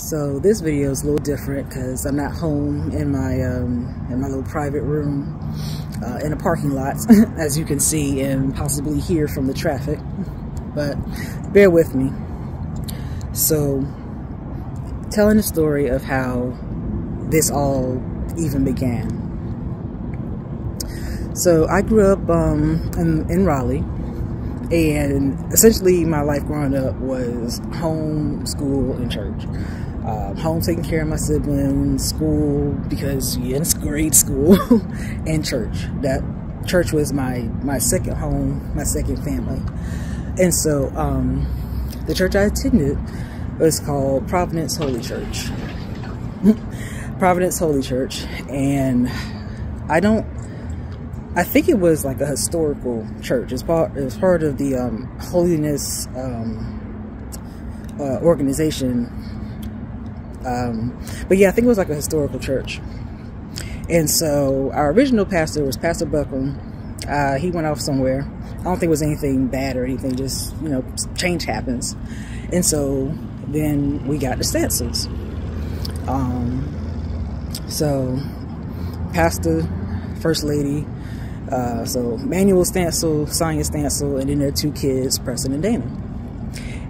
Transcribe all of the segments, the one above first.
So this video is a little different because I'm not home in my little private room in a parking lot, as you can see and possibly hear from the traffic. But bear with me. So, telling the story of how this all even began. So I grew up in Raleigh. And essentially my life growing up was home, school, and church. Home taking care of my siblings, school because you're in grade school, and church. That church was my second home, my second family. And so the church I attended was called Providence Holy Church. Providence Holy Church. And I think it was like a historical church. It's part of the holiness organization. But yeah, I think it was like a historical church. And so our original pastor was Pastor Buckham. He went off somewhere. I don't think it was anything bad or anything, just, you know, change happens. And so then we got the Stancils. So Pastor, First Lady, so Manuel Stancil, Sonia Stancil, and then their two kids, Preston and Dana.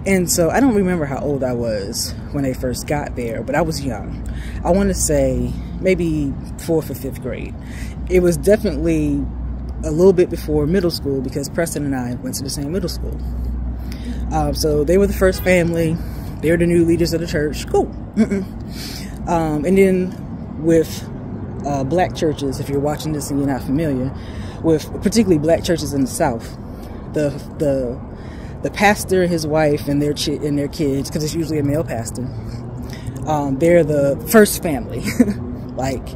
And so I don't remember how old I was when they first got there, but I was young. I want to say maybe 4th or 5th grade. It was definitely a little bit before middle school because Preston and I went to the same middle school. So they were the first family. They were the new leaders of the church. Cool. And then with black churches, if you're watching this and you're not familiar, with particularly black churches in the South, the pastor, his wife, and their kids, because it's usually a male pastor, they're the first family. Like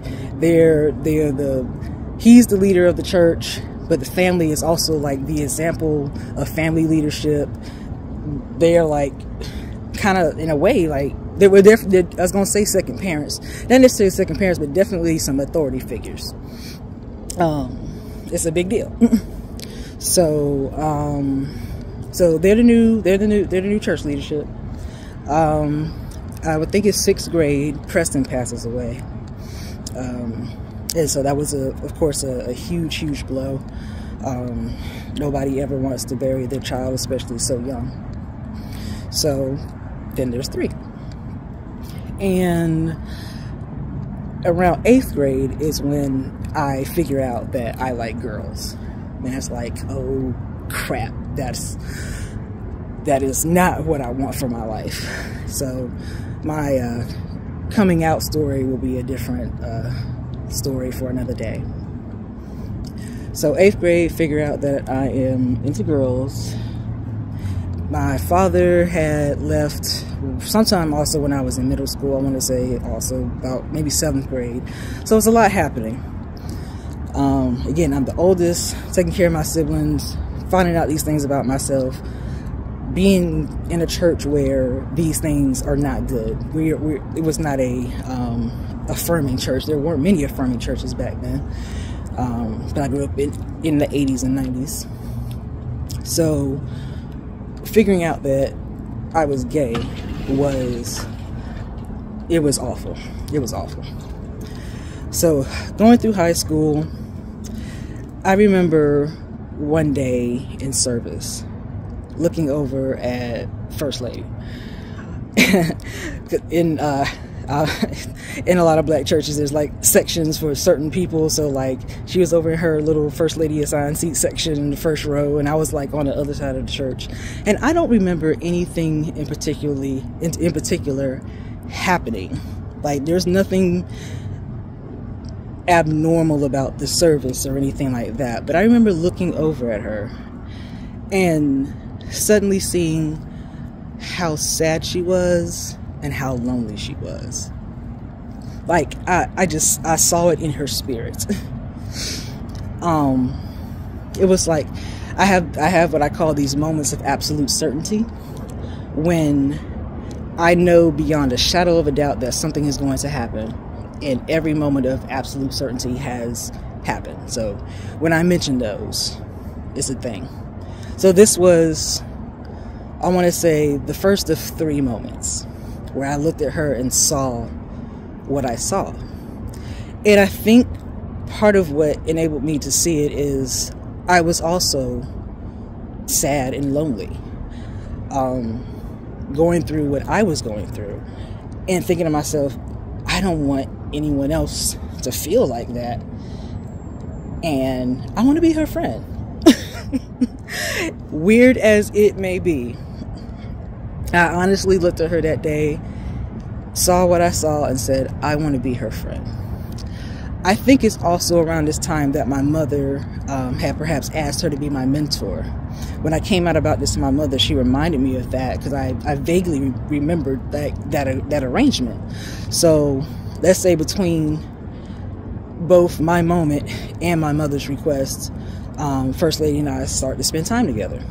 he's the leader of the church, but the family is also like the example of family leadership. They're like kind of in a way like I was gonna say second parents, not necessarily second parents, but definitely some authority figures. It's a big deal. So they're the new church leadership. I would think it's 6th grade. Preston passes away, and so that was of course a huge blow. Nobody ever wants to bury their child, especially so young. So then there's 3. And around 8th grade is when I figure out that I like girls. And it's like, oh crap, that is not what I want for my life. So my coming out story will be a different story for another day. So 8th grade, figure out that I am into girls. My father had left sometime also when I was in middle school. I want to say also about maybe 7th grade. So it's a lot happening. Again, I'm the oldest, taking care of my siblings, finding out these things about myself, being in a church where these things are not good. It was not a affirming church. There weren't many affirming churches back then. But I grew up in the 80s and 90s. So figuring out that I was gay was awful. It was awful. So going through high school, I remember one day in service looking over at First Lady. In a lot of black churches, there's like sections for certain people. So like she was over in her little First Lady assigned seat section in the first row, and I was like on the other side of the church. And I don't remember anything in particular happening. Like there's nothing abnormal about the service or anything like that. But I remember looking over at her and suddenly seeing how sad she was and how lonely she was. Like I saw it in her spirit. It was like I have what I call these moments of absolute certainty when I know beyond a shadow of a doubt that something is going to happen, and every moment of absolute certainty has happened. So when I mention those, it's a thing. So this was, I want to say, the first of 3 moments. where I looked at her and saw what I saw. And I think part of what enabled me to see it is I was also sad and lonely, going through what I was going through, and thinking to myself, I don't want anyone else to feel like that, and I want to be her friend. Weird as it may be, I honestly looked at her that day, saw what I saw, and said, I want to be her friend. I think it's also around this time that my mother had perhaps asked her to be my mentor. When I came out about this to my mother, she reminded me of that, because I vaguely remembered that arrangement. So let's say between both my moment and my mother's request, First Lady and I started to spend time together.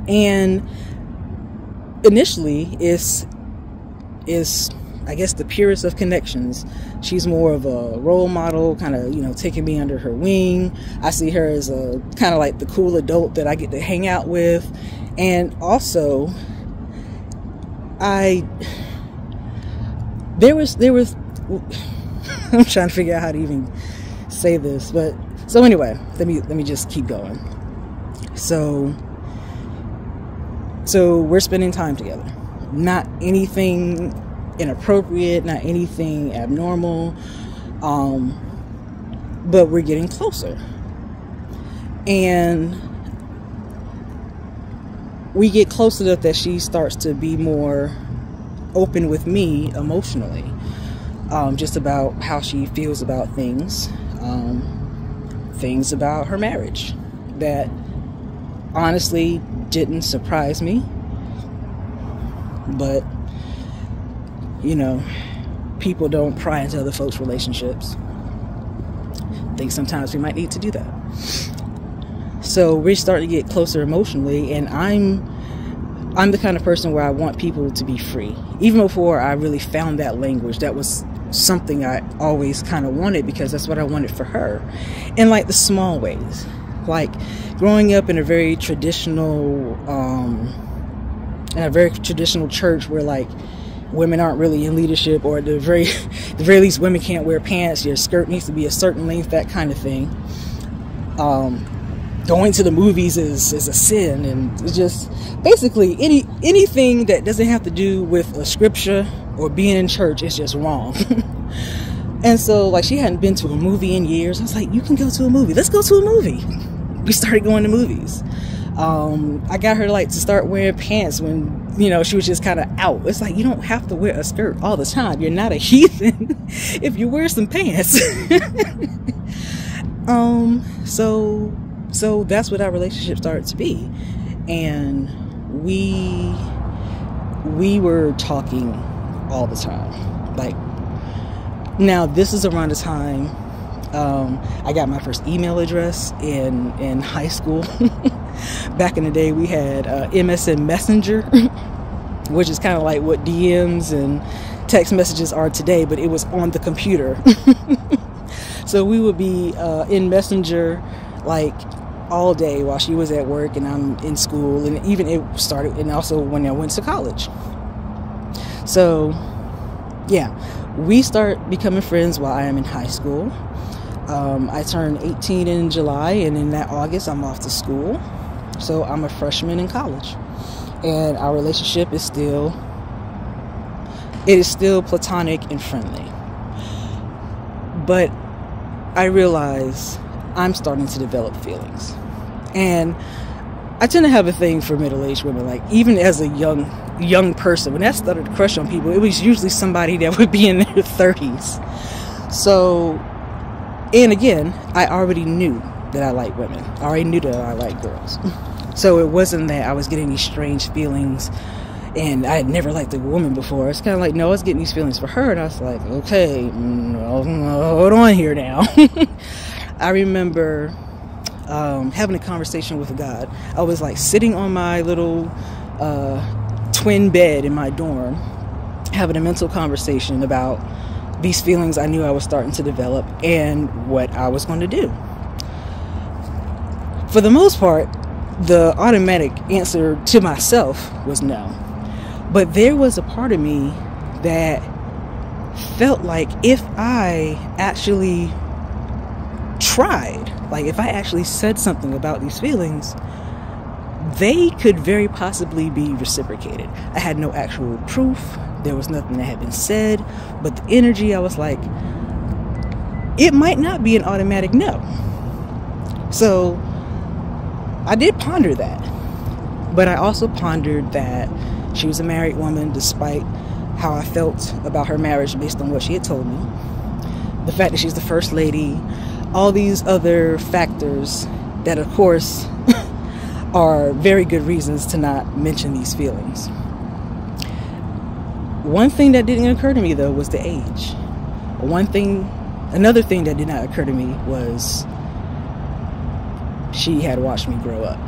And initially, it's I guess the purest of connections. She's more of a role model, kind of, taking me under her wing. I see her as a kind of like the cool adult that I get to hang out with. And also, there was I'm trying to figure out how to even say this, but so anyway, let me just keep going. So we're spending time together. Not anything inappropriate, not anything abnormal, but we're getting closer, and we get close enough that she starts to be more open with me emotionally, just about how she feels about things about her marriage that honestly didn't surprise me, but people don't pry into other folks' relationships. I think sometimes we might need to do that. So we're starting to get closer emotionally, and I'm the kind of person where I want people to be free. Even before I really found that language, that was something I always kind of wanted, because that's what I wanted for her. In like the small ways, like growing up in a very traditional church where like women aren't really in leadership, or at the very least women can't wear pants, your skirt needs to be a certain length, that kind of thing. Going to the movies is a sin, and it's just basically anything that doesn't have to do with a scripture or being in church is just wrong. And so like she hadn't been to a movie in years. I was like, you can go to a movie, let's go to a movie. We started going to movies. I got her like to start wearing pants when she was just kind of out. It's like, you don't have to wear a skirt all the time. You're not a heathen if you wear some pants. So that's what our relationship started to be, and we were talking all the time. Like, now this is around the time I got my first email address in high school. Back in the day, we had MSN Messenger, which is kind of like what DMs and text messages are today, but it was on the computer. So we would be in Messenger like all day while she was at work and I'm in school, and even it started, and also when I went to college. So yeah, we start becoming friends while I am in high school. I turned 18 in July, and in that August I'm off to school. So I'm a freshman in college, and our relationship is still platonic and friendly. But I realize I'm starting to develop feelings, and I tend to have a thing for middle-aged women. Like, even as a young person, when I started to crush on people, it was usually somebody that would be in their 30s. So, and again, I already knew that I like women. I already knew that I like girls. So it wasn't that I was getting these strange feelings and I had never liked a woman before. It's kind of like, no, I was getting these feelings for her, and I was like, okay, hold on here now. I remember having a conversation with God. I was like sitting on my little twin bed in my dorm, having a mental conversation about these feelings I knew I was starting to develop and what I was going to do. For the most part, the automatic answer to myself was no. But there was a part of me that felt like if I actually tried, like if I actually said something about these feelings, they could very possibly be reciprocated. I had no actual proof. There was nothing that had been said, but the energy, I was like, it might not be an automatic no. So I did ponder that, but I also pondered that she was a married woman, despite how I felt about her marriage based on what she had told me. The fact that she's the first lady, all these other factors that, of course, are very good reasons to not mention these feelings. One thing that didn't occur to me, though, was the age. Another thing that did not occur to me was she had watched me grow up.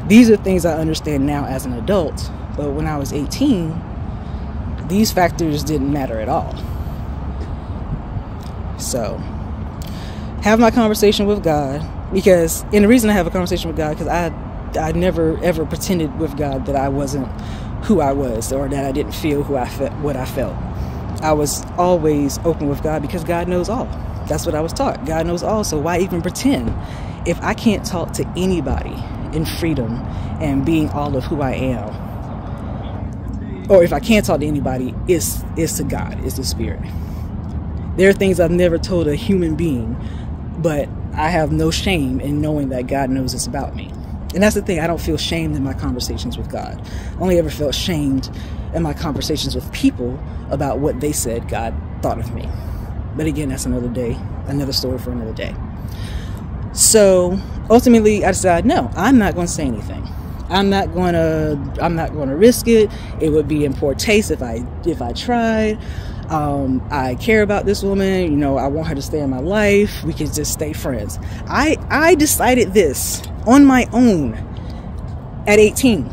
These are things I understand now as an adult, but when I was 18, these factors didn't matter at all. So, have my conversation with God, and the reason I have a conversation with God, because I never ever pretended with God that I wasn't who I was, or that I didn't feel what I felt. I was always open with God because God knows all. That's what I was taught. God knows all, so why even pretend? If I can't talk to anybody in freedom and being all of who I am, or if I can't talk to anybody, it's to God, it's the Spirit. There are things I've never told a human being, but I have no shame in knowing that God knows this about me. And that's the thing, I don't feel shamed in my conversations with God. I only ever felt shamed in my conversations with people about what they said God thought of me. But again, that's another day, another story for another day. So ultimately I decided, no, I'm not going to say anything. I'm not going to risk it. It would be in poor taste if I tried. I care about this woman. You know, I want her to stay in my life. We can just stay friends. I decided this on my own at 18.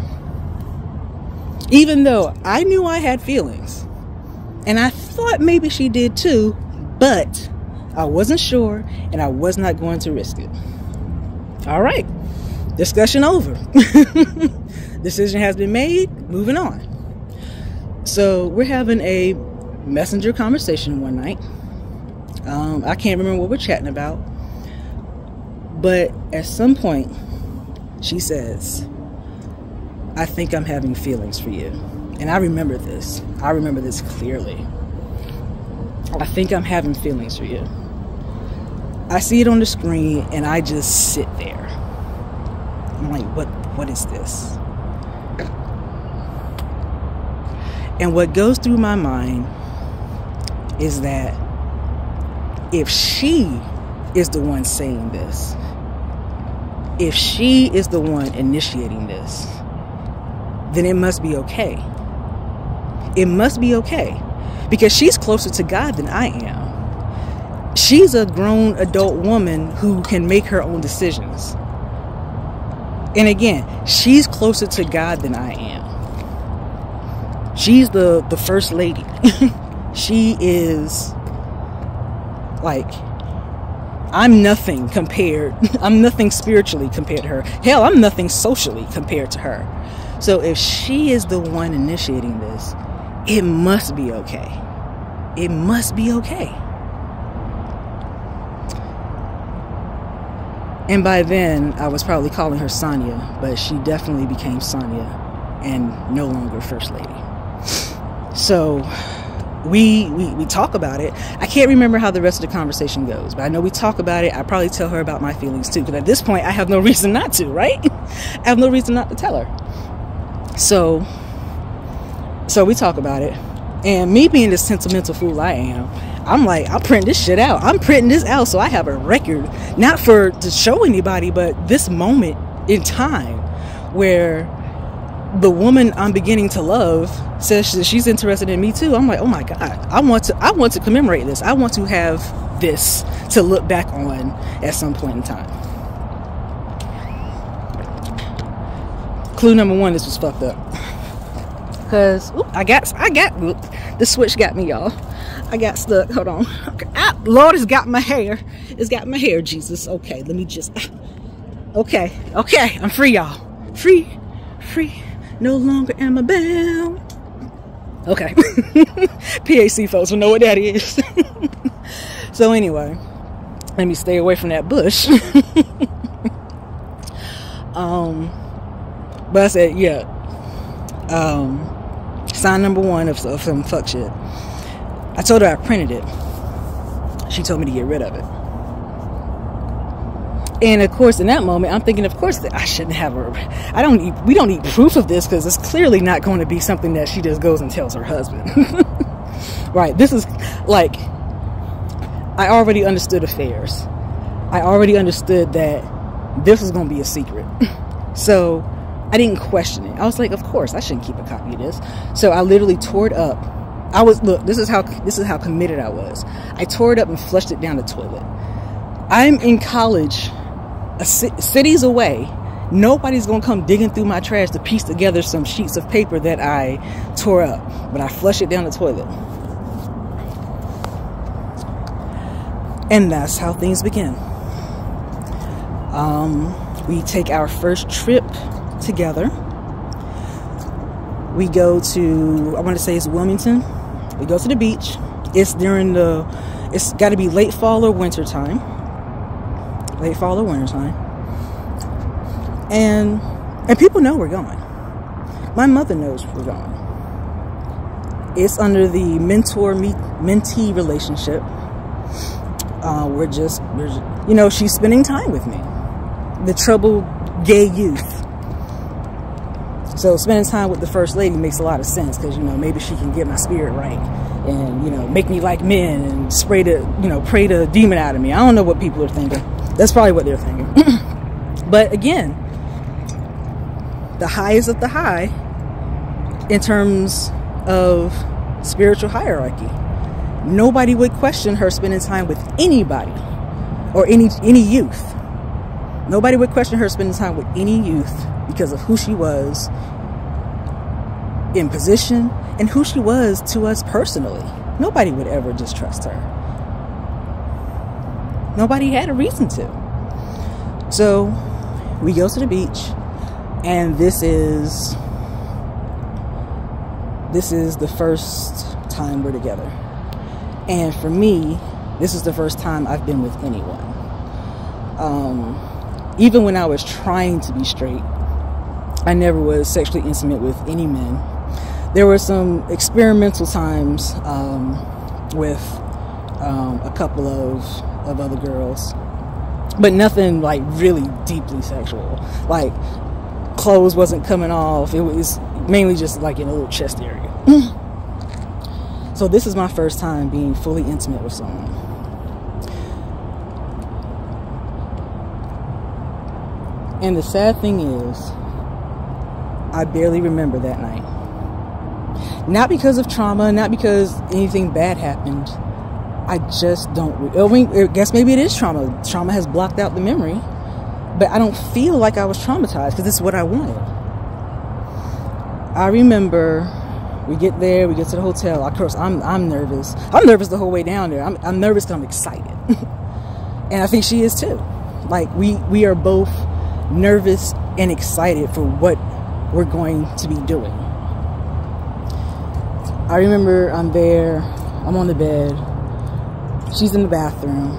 Even though I knew I had feelings. And I thought maybe she did too, but I wasn't sure and I was not going to risk it. All right. Discussion over. Decision has been made. Moving on. So we're having a messenger conversation one night. I can't remember what we're chatting about, but at some point she says, I think I'm having feelings for you. And I remember this. I remember this clearly. I think I'm having feelings for you. I see it on the screen and I just sit there. I'm like, what is this? And what goes through my mind is that if she is the one saying this, if she is the one initiating this, then it must be okay. It must be okay. Because she's closer to God than I am. She's a grown adult woman who can make her own decisions. And again, she's closer to God than I am. She's the first lady. She is like, I'm nothing spiritually compared to her. Hell, I'm nothing socially compared to her. So if she is the one initiating this, it must be okay. It must be okay. And by then, I was probably calling her Sonia, but she definitely became Sonia and no longer First Lady. So we talk about it. I can't remember how the rest of the conversation goes, but I know we talk about it. I probably tell her about my feelings too, because at this point, I have no reason not to, right? I have no reason not to tell her. So we talk about it. And me being the sentimental fool I am, I'm like, I'll print this shit out. I'm printing this out so I have a record, not to show anybody, but this moment in time where the woman I'm beginning to love says that she's interested in me too. I'm like, oh my God, I want to commemorate this. I want to have this to look back on at some point in time. Clue number one, this was fucked up. Because the switch got me, y'all. I got stuck. Hold on. Okay. Lord, it's got my hair. It's got my hair, Jesus. Okay, let me just. Okay. I'm free, y'all. Free. No longer am I bound. Okay. PAC folks will know what that is. So anyway, let me stay away from that bush. But I said, yeah. Sign number one of some fuck shit. I told her I printed it. She told me to get rid of it. And of course, in that moment, I'm thinking, of course, that I shouldn't have her. We don't need proof of this, because it's clearly not going to be something that she just goes and tells her husband. Right. This is like, I already understood affairs. I already understood that this was going to be a secret. So I didn't question it. I was like, of course, I shouldn't keep a copy of this. So I literally tore it up. Look, this is how committed I was. I tore it up and flushed it down the toilet. I'm in college, cities away. Nobody's gonna come digging through my trash to piece together some sheets of paper that I tore up. But I flushed it down the toilet. And that's how things begin. We take our first trip together. We go to, I want to say it's Wilmington. We go to the beach. It's got to be late fall or winter time. Late fall or winter time. And people know we're going. My mother knows we're going. It's under the mentor-mentee relationship. We're just, she's spending time with me. The troubled gay youth. So spending time with the first lady makes a lot of sense, because, maybe she can get my spirit right and, make me like men and pray the demon out of me. I don't know what people are thinking. That's probably what they're thinking. But again, the highest of the high in terms of spiritual hierarchy. Nobody would question her spending time with anybody or any youth. Nobody would question her spending time with any youth because of who she was in position and who she was to us personally. Nobody would ever distrust her. Nobody had a reason to. So we go to the beach, and this is the first time we're together. And for me, this is the first time I've been with anyone. Even when I was trying to be straight, I never was sexually intimate with any men. There were some experimental times with a couple of other girls, but nothing like really deeply sexual. Like, clothes wasn't coming off. It was mainly just like in a little chest area. So this is my first time being fully intimate with someone. And the sad thing is, I barely remember that night. Not because of trauma, not because anything bad happened. I just don't. I guess maybe it is trauma. Trauma has blocked out the memory. But I don't feel like I was traumatized, because it's what I wanted. I remember we get there, we get to the hotel. Of course, I'm nervous. I'm nervous the whole way down there. I'm nervous because I'm excited. And I think she is too. Like, we are both nervous and excited for what we're going to be doing. I remember I'm there, I'm on the bed, she's in the bathroom,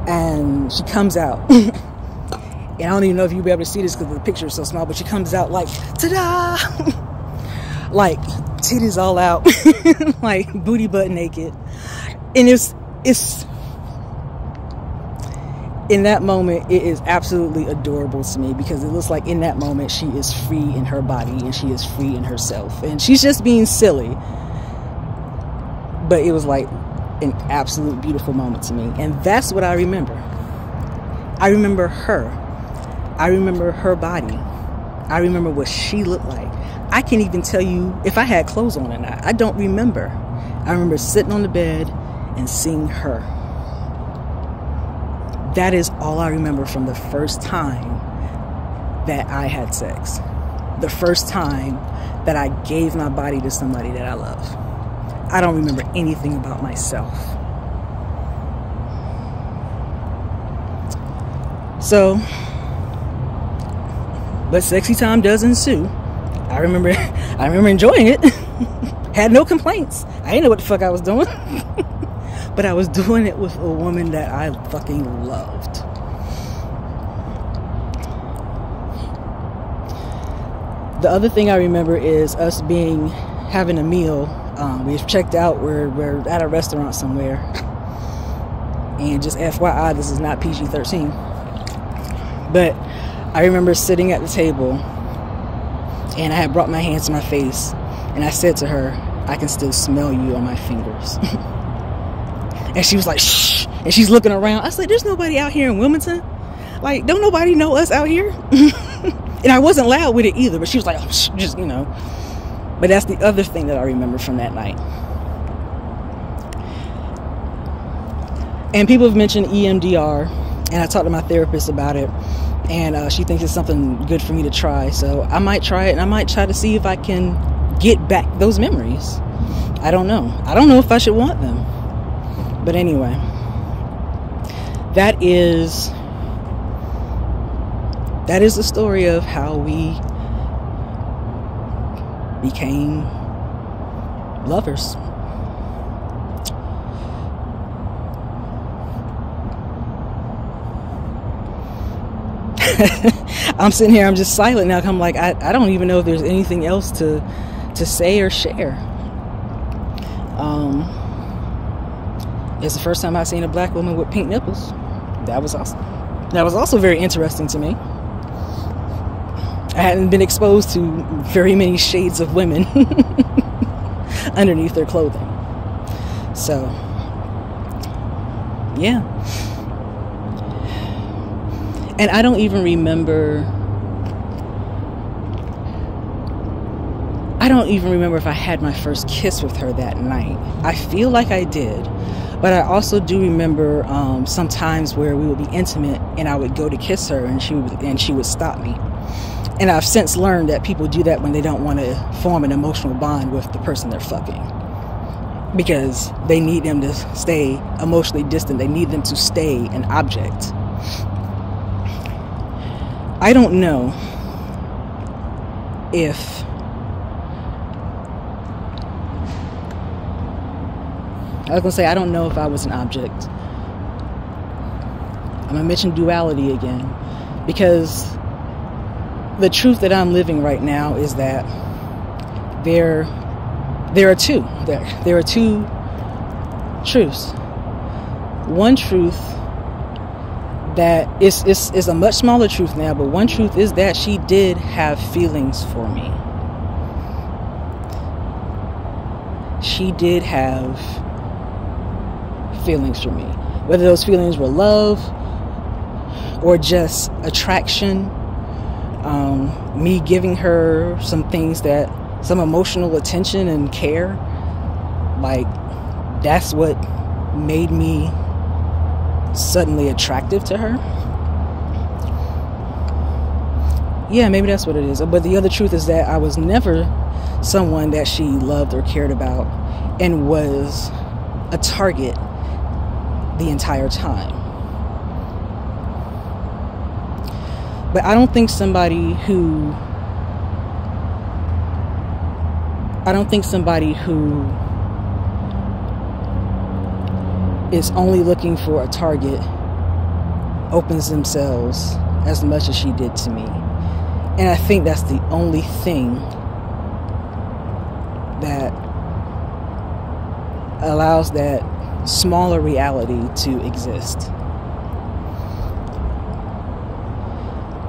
and she comes out. And I don't even know if you'll be able to see this because the picture is so small, but she comes out like, ta-da! Like, titties all out, like booty butt naked. And it's in that moment, it is absolutely adorable to me, because it looks like in that moment she is free in her body and she is free in herself, and she's just being silly. But it was like an absolute beautiful moment to me, and that's what I remember. I remember her. I remember her body. I remember what she looked like. I can't even tell you if I had clothes on or not. I don't remember. I remember sitting on the bed and seeing her. That is all I remember from the first time that I had sex. The first time that I gave my body to somebody that I love. I don't remember anything about myself. So, but sexy time does ensue. I remember enjoying it. Had no complaints. I didn't know what the fuck I was doing. But I was doing it with a woman that I fucking loved. The other thing I remember is us having a meal. We've checked out. We're at a restaurant somewhere. And just FYI, this is not PG-13. But I remember sitting at the table, and I had brought my hands to my face, and I said to her, I can still smell you on my fingers. And she was like, shh. And she's looking around. I said, there's nobody out here in Wilmington. Like, don't nobody know us out here? And I wasn't loud with it either, but she was like, oh, shh, just, you know. But that's the other thing that I remember from that night. And people have mentioned EMDR, and I talked to my therapist about it, and she thinks it's something good for me to try. So I might try it, and I might try to see if I can get back those memories. I don't know. I don't know if I should want them. But anyway, that is the story of how we became lovers. I'm sitting here, I'm just silent now. I'm like, I don't even know if there's anything else to say or share. It's the first time I've seen a black woman with pink nipples. That was also very interesting to me. I hadn't been exposed to very many shades of women underneath their clothing. So, yeah. And I don't even remember if I had my first kiss with her that night. I feel like I did. But I also do remember some times where we would be intimate and I would go to kiss her and she would stop me. And I've since learned that people do that when they don't want to form an emotional bond with the person they're fucking. Because they need them to stay emotionally distant. They need them to stay an object. I don't know if I don't know if I was an object. I'm going to mention duality again, because the truth that I'm living right now is that there are two truths. One truth that is a much smaller truth now, but one truth is that she did have feelings for me. She did have feelings for me. Whether those feelings were love or just attraction, me giving her some emotional attention and care, like that's what made me suddenly attractive to her. Yeah, maybe that's what it is. But the other truth is that I was never someone that she loved or cared about and was a target the entire time. But I don't think somebody who is only looking for a target opens themselves as much as she did to me. And I think that's the only thing that allows that smaller reality to exist.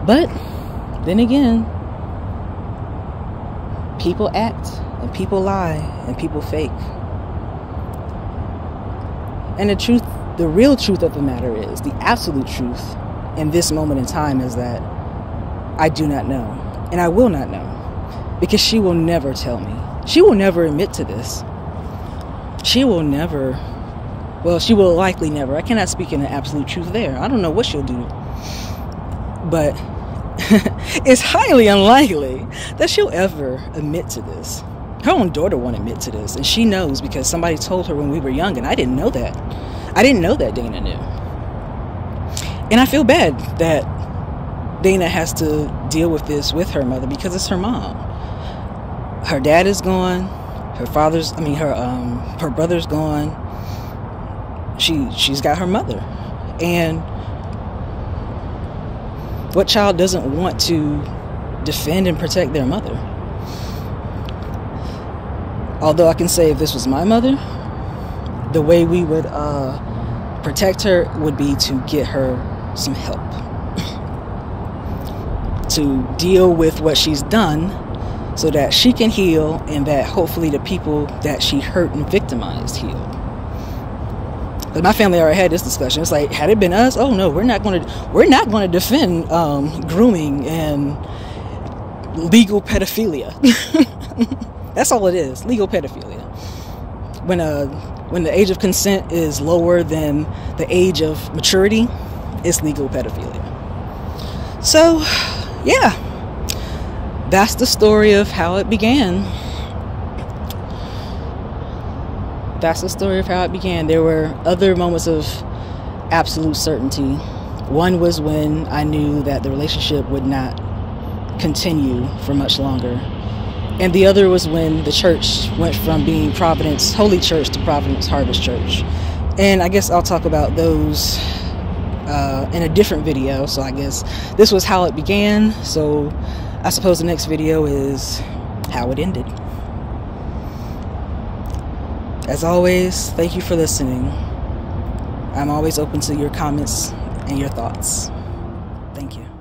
But then again, people act and people lie and people fake. And the real truth of the matter is, the absolute truth in this moment in time is that I do not know. And I will not know. Because she will never tell me. She will never admit to this. She will likely never. I cannot speak in the absolute truth there. I don't know what she'll do. But it's highly unlikely that she'll ever admit to this. Her own daughter won't admit to this. And she knows because somebody told her when we were young, and I didn't know that. I didn't know that Dana knew. And I feel bad that Dana has to deal with this with her mother because it's her mom. her dad is gone, her father's, I mean, her brother's gone. She's got her mother. And what child doesn't want to defend and protect their mother? Although I can say if this was my mother, the way we would protect her would be to get her some help. To deal with what she's done so that she can heal, and that hopefully the people that she hurt and victimized heal. But my family already had this discussion. It's like, had it been us, oh no, we're not going to defend grooming and legal pedophilia. That's all it is, legal pedophilia. When the age of consent is lower than the age of maturity, it's legal pedophilia. So, yeah, that's the story of how it began. That's the story of how it began. There were other moments of absolute certainty. One was when I knew that the relationship would not continue for much longer. And the other was when the church went from being Providence Holy Church to Providence Harvest Church. And I guess I'll talk about those in a different video. So I guess this was how it began. So I suppose the next video is how it ended. As always, thank you for listening. I'm always open to your comments and your thoughts. Thank you.